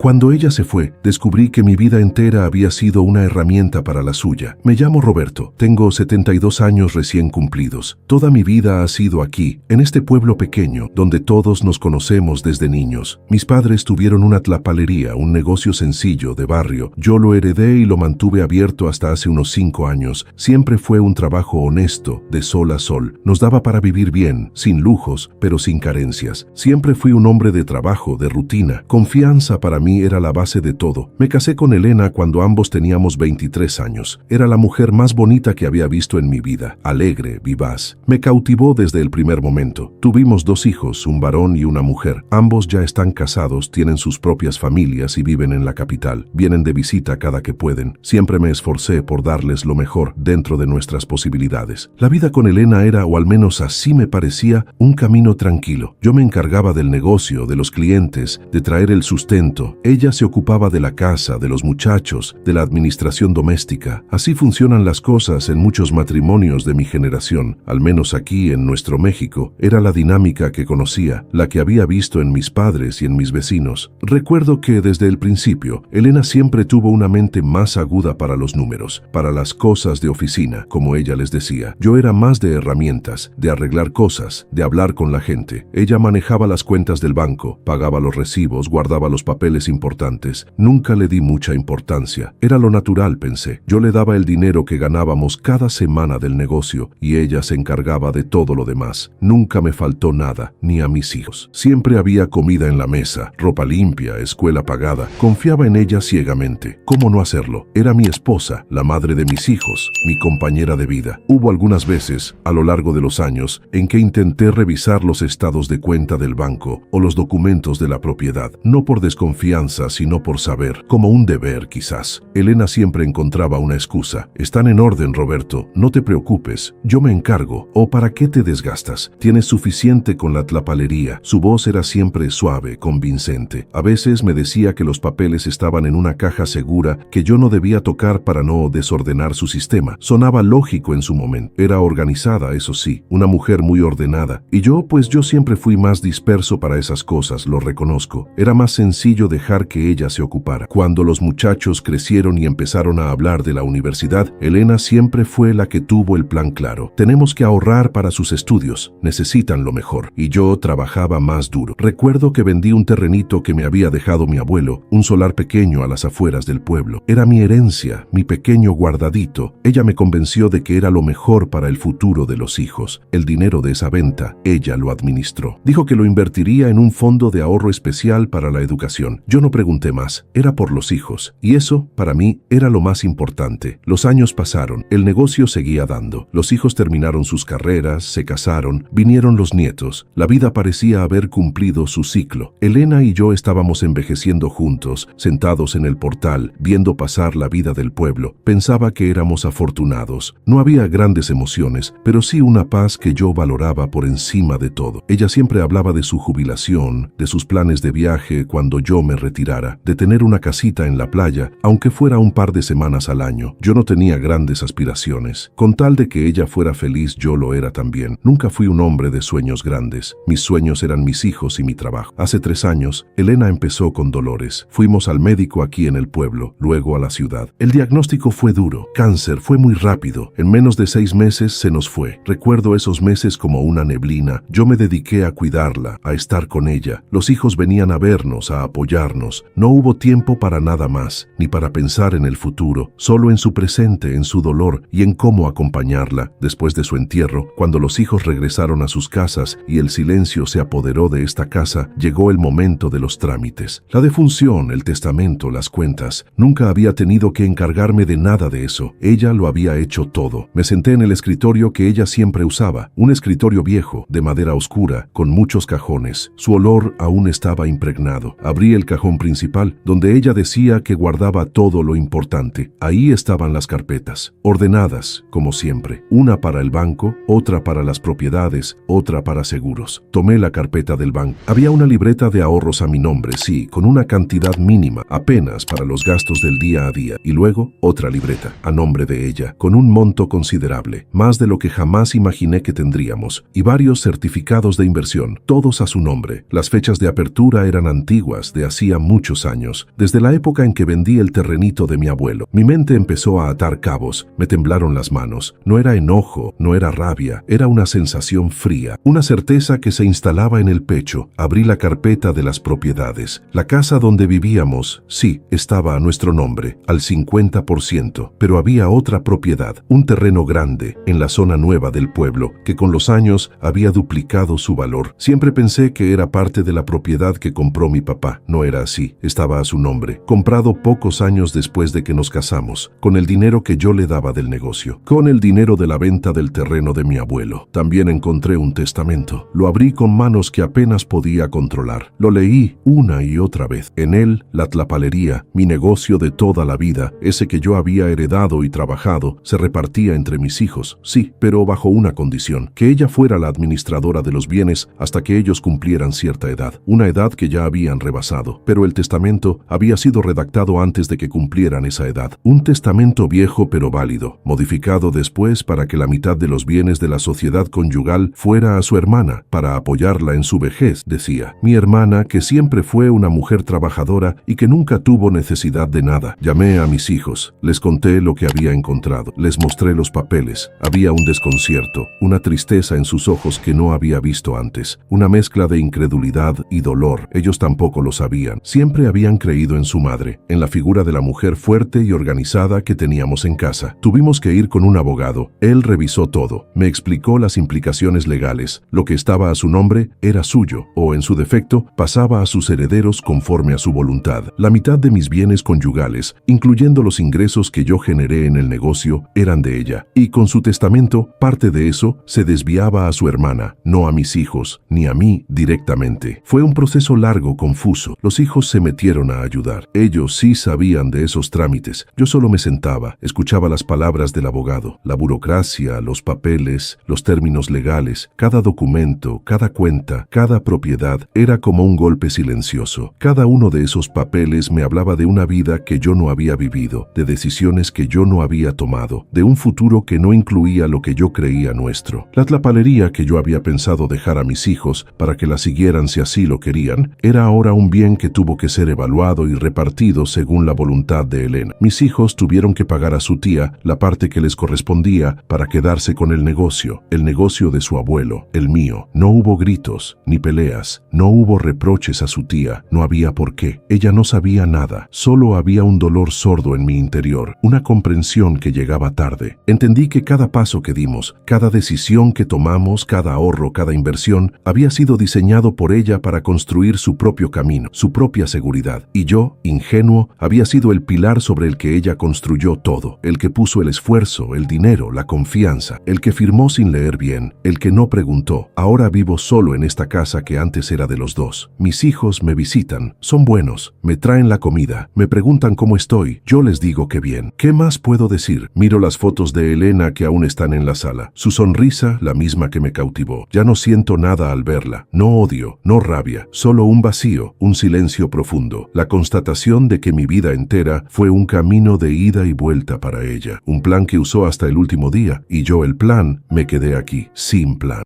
Cuando ella se fue, descubrí que mi vida entera había sido una herramienta para la suya. Me llamo Roberto, tengo 72 años recién cumplidos. Toda mi vida ha sido aquí, en este pueblo pequeño, donde todos nos conocemos desde niños. Mis padres tuvieron una tlapalería, un negocio sencillo de barrio. Yo lo heredé y lo mantuve abierto hasta hace unos 5 años. Siempre fue un trabajo honesto, de sol a sol. Nos daba para vivir bien, sin lujos, pero sin carencias. Siempre fui un hombre de trabajo, de rutina. Confianza para mí era la base de todo. Me casé con Elena cuando ambos teníamos 23 años. Era la mujer más bonita que había visto en mi vida. Alegre, vivaz. Me cautivó desde el primer momento. Tuvimos 2 hijos, un varón y una mujer. Ambos ya están casados, tienen sus propias familias y viven en la capital. Vienen de visita cada que pueden. Siempre me esforcé por darles lo mejor dentro de nuestras posibilidades. La vida con Elena era, o al menos así me parecía, un camino tranquilo. Yo me encargaba del negocio, de los clientes, de traer el sustento. Ella se ocupaba de la casa, de los muchachos, de la administración doméstica. Así funcionan las cosas en muchos matrimonios de mi generación. Al menos aquí en nuestro México, era la dinámica que conocía, la que había visto en mis padres y en mis vecinos. Recuerdo que desde el principio, Elena siempre tuvo una mente más aguda para los números, para las cosas de oficina, como ella les decía. Yo era más de herramientas, de arreglar cosas, de hablar con la gente. Ella manejaba las cuentas del banco, pagaba los recibos, guardaba los papeles importantes. Nunca le di mucha importancia. Era lo natural, pensé. Yo le daba el dinero que ganábamos cada semana del negocio y ella se encargaba de todo lo demás. Nunca me faltó nada, ni a mis hijos. Siempre había comida en la mesa, ropa limpia, escuela pagada. Confiaba en ella ciegamente. ¿Cómo no hacerlo? Era mi esposa, la madre de mis hijos, mi compañera de vida. Hubo algunas veces, a lo largo de los años, en que intenté revisar los estados de cuenta del banco o los documentos de la propiedad, no por desconfianza, sino por saber, como un deber quizás. Elena siempre encontraba una excusa. Están en orden, Roberto, no te preocupes, yo me encargo. ¿O para qué te desgastas? Tienes suficiente con la tlapalería. Su voz era siempre suave, convincente. A veces me decía que los papeles estaban en una caja segura que yo no debía tocar para no desordenar su sistema. Sonaba lógico en su momento. Era organizada, eso sí, una mujer muy ordenada. Y yo siempre fui más disperso para esas cosas, lo reconozco. Era más sencillo dejar que ella se ocupara. Cuando los muchachos crecieron y empezaron a hablar de la universidad, Elena siempre fue la que tuvo el plan claro. Tenemos que ahorrar para sus estudios. Necesitan lo mejor. Y yo trabajaba más duro. Recuerdo que vendí un terrenito que me había dejado mi abuelo, un solar pequeño a las afueras del pueblo. Era mi herencia, mi pequeño guardadito. Ella me convenció de que era lo mejor para el futuro de los hijos. El dinero de esa venta, ella lo administró. Dijo que lo invertiría en un fondo de ahorro especial para la educación. Yo no pregunté más. Era por los hijos. Y eso, para mí, era lo más importante. Los años pasaron. El negocio seguía dando. Los hijos terminaron sus carreras, se casaron, vinieron los nietos. La vida parecía haber cumplido su ciclo. Elena y yo estábamos envejeciendo juntos, sentados en el portal, viendo pasar la vida del pueblo. Pensaba que éramos afortunados. No había grandes emociones, pero sí una paz que yo valoraba por encima de todo. Ella siempre hablaba de su jubilación, de sus planes de viaje cuando yo me retirara, de tener una casita en la playa, aunque fuera un par de semanas al año. Yo no tenía grandes aspiraciones. Con tal de que ella fuera feliz, yo lo era también. Nunca fui un hombre de sueños grandes. Mis sueños eran mis hijos y mi trabajo. Hace 3 años, Elena empezó con dolores. Fuimos al médico aquí en el pueblo, luego a la ciudad. El diagnóstico fue duro. Cáncer. Fue muy rápido. En menos de 6 meses se nos fue. Recuerdo esos meses como una neblina. Yo me dediqué a cuidarla, a estar con ella. Los hijos venían a vernos, a apoyarnos. No hubo tiempo para nada más, ni para pensar en el futuro, solo en su presente, en su dolor y en cómo acompañarla. Después de su entierro, cuando los hijos regresaron a sus casas y el silencio se apoderó de esta casa, llegó el momento de los trámites. La defunción, el testamento, las cuentas. Nunca había tenido que encargarme de nada de eso. Ella lo había hecho todo. Me senté en el escritorio que ella siempre usaba, un escritorio viejo, de madera oscura, con muchos cajones. Su olor aún estaba impregnado. Abrí el cajón principal, donde ella decía que guardaba todo lo importante. Ahí estaban las carpetas, ordenadas, como siempre. Una para el banco, otra para las propiedades, otra para seguros. Tomé la carpeta del banco. Había una libreta de ahorros a mi nombre, sí, con una cantidad mínima, apenas para los gastos del día a día. Y luego, otra libreta, a nombre de ella, con un monto considerable, más de lo que jamás imaginé que tendríamos, y varios certificados de inversión, todos a su nombre. Las fechas de apertura eran antiguas, de hacía hacía muchos años, desde la época en que vendí el terrenito de mi abuelo. Mi mente empezó a atar cabos, me temblaron las manos. No era enojo, no era rabia, era una sensación fría, una certeza que se instalaba en el pecho. Abrí la carpeta de las propiedades. La casa donde vivíamos, sí, estaba a nuestro nombre, al 50%, pero había otra propiedad, un terreno grande, en la zona nueva del pueblo, que con los años había duplicado su valor. Siempre pensé que era parte de la propiedad que compró mi papá. No era así, estaba a su nombre, comprado pocos años después de que nos casamos, con el dinero que yo le daba del negocio, con el dinero de la venta del terreno de mi abuelo. También encontré un testamento. Lo abrí con manos que apenas podía controlar. Lo leí una y otra vez. En él, la tlapalería, mi negocio de toda la vida, ese que yo había heredado y trabajado, se repartía entre mis hijos. Sí, pero bajo una condición, que ella fuera la administradora de los bienes hasta que ellos cumplieran cierta edad, una edad que ya habían rebasado. Pero el testamento había sido redactado antes de que cumplieran esa edad. Un testamento viejo pero válido, modificado después para que la mitad de los bienes de la sociedad conyugal fuera a su hermana, para apoyarla en su vejez, decía. Mi hermana, que siempre fue una mujer trabajadora y que nunca tuvo necesidad de nada. Llamé a mis hijos, les conté lo que había encontrado, les mostré los papeles. Había un desconcierto, una tristeza en sus ojos que no había visto antes, una mezcla de incredulidad y dolor. Ellos tampoco lo sabían. Siempre habían creído en su madre, en la figura de la mujer fuerte y organizada que teníamos en casa. Tuvimos que ir con un abogado. Él revisó todo, me explicó las implicaciones legales. Lo que estaba a su nombre era suyo, o en su defecto, pasaba a sus herederos conforme a su voluntad. La mitad de mis bienes conyugales, incluyendo los ingresos que yo generé en el negocio, eran de ella. Y con su testamento, parte de eso se desviaba a su hermana, no a mis hijos, ni a mí directamente. Fue un proceso largo, confuso. Los hijos se metieron a ayudar. Ellos sí sabían de esos trámites. Yo solo me sentaba, escuchaba las palabras del abogado, la burocracia, los papeles, los términos legales. Cada documento, cada cuenta, cada propiedad era como un golpe silencioso. Cada uno de esos papeles me hablaba de una vida que yo no había vivido, de decisiones que yo no había tomado, de un futuro que no incluía lo que yo creía nuestro. La tlapalería que yo había pensado dejar a mis hijos para que la siguieran si así lo querían, era ahora un bien que tuvo que ser evaluado y repartido según la voluntad de Elena. Mis hijos tuvieron que pagar a su tía la parte que les correspondía para quedarse con el negocio de su abuelo, el mío. No hubo gritos, ni peleas, no hubo reproches a su tía, no había por qué. Ella no sabía nada, solo había un dolor sordo en mi interior, una comprensión que llegaba tarde. Entendí que cada paso que dimos, cada decisión que tomamos, cada ahorro, cada inversión, había sido diseñado por ella para construir su propio camino, su propia seguridad. Y yo, ingenuo, había sido el pilar sobre el que ella construyó todo, el que puso el esfuerzo, el dinero, la confianza, el que firmó sin leer bien, el que no preguntó. Ahora vivo solo en esta casa que antes era de los dos. Mis hijos me visitan, son buenos, me traen la comida, me preguntan cómo estoy, yo les digo que bien. ¿Qué más puedo decir? Miro las fotos de Elena que aún están en la sala. Su sonrisa, la misma que me cautivó. Ya no siento nada al verla. No odio, no rabia, solo un vacío, un silencio profundo. La constatación de que mi vida entera fue un camino de ida y vuelta para ella. Un plan que usó hasta el último día, y yo el plan me quedé aquí, sin plan.